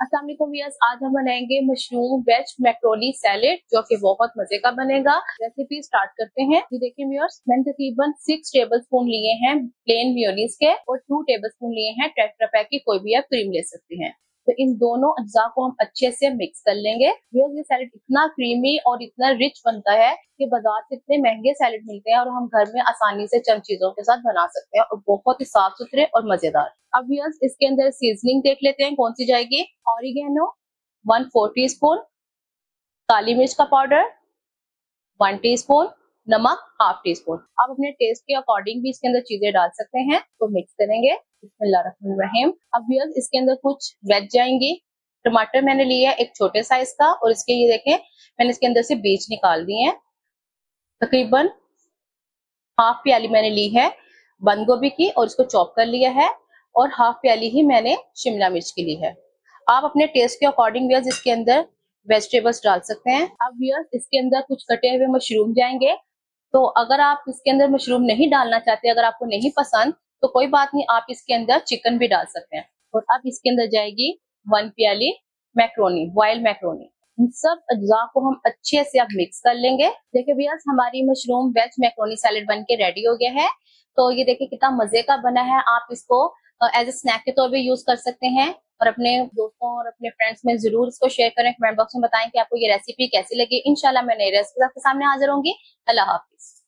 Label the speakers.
Speaker 1: अस्सलाम वालेकुम व्यूअर्स, आज हम बनाएंगे मशरूम वेज मैक्रोनी सैलेड जो कि बहुत मजे का बनेगा। रेसिपी स्टार्ट करते हैं। ये देखिए व्यूअर्स, मैंने तकरीबन 6 टेबलस्पून लिए हैं प्लेन मेयोनीज के और 2 टेबलस्पून लिए हैं टेट्रा पैक की कोई भी आप क्रीम ले सकते हैं। तो इन दोनों अज्जा को हम अच्छे से मिक्स कर लेंगे। व्यूअर्स, ये सैलेड इतना क्रीमी और इतना रिच बनता है कि बाजार से इतने महंगे सैलेड मिलते हैं और हम घर में आसानी से चंद चीजों के साथ बना सकते हैं और बहुत ही साफ सुथरे और मजेदार। अब व्यूअर्स, इसके अंदर सीजनिंग देख लेते हैं कौन सी जाएगी। ऑरिगेनो 1/4 टीस्पून, काली मिर्च का पाउडर 1 टीस्पून, नमक 1/2 टीस्पून। आप अपने टेस्ट के अकॉर्डिंग भी इसके अंदर चीजें डाल सकते हैं। तो मिक्स करेंगे। बिस्मिल्लाहिर्रहमानिर्रहीम। अब व्यूअर्स, इसके अंदर कुछ वेज जाएंगी। टमाटर मैंने लिया है एक छोटे साइज का और इसके ये देखें मैंने इसके अंदर से बीज निकाल दिए हैं। तकरीबन 1/2 प्याली मैंने ली है बंद गोभी की और इसको चॉप कर लिया है और 1/2 प्याली ही मैंने शिमला मिर्च की ली है। आप अपने टेस्ट के अकॉर्डिंग व्यूअर्स इसके अंदर वेजिटेबल्स डाल सकते हैं। अब व्यूअर्स, इसके अंदर कुछ कटे हुए मशरूम जाएंगे। तो अगर आप इसके अंदर मशरूम नहीं डालना चाहते, अगर आपको नहीं पसंद तो कोई बात नहीं, आप इसके अंदर चिकन भी डाल सकते हैं। और अब इसके अंदर जाएगी 1 प्याली मैक्रोनी, बॉइल्ड मैक्रोनी। इन सब अज्जा को हम अच्छे से अब मिक्स कर लेंगे। देखिए व्यूअर्स, हमारी मशरूम वेज मैक्रोनी सैलेड बन के रेडी हो गया है। तो ये देखिए कितना मजे का बना है। आप इसको एज ए स्नैक के तौर पे यूज कर सकते हैं और अपने दोस्तों और अपने फ्रेंड्स में जरूर इसको शेयर करें। कमेंट बॉक्स में बताएं कि आपको ये रेसिपी कैसी लगी। इंशाल्लाह मैं नई रेसिपी आपके सामने हाजिर होंगी। अल्लाह हाफिज।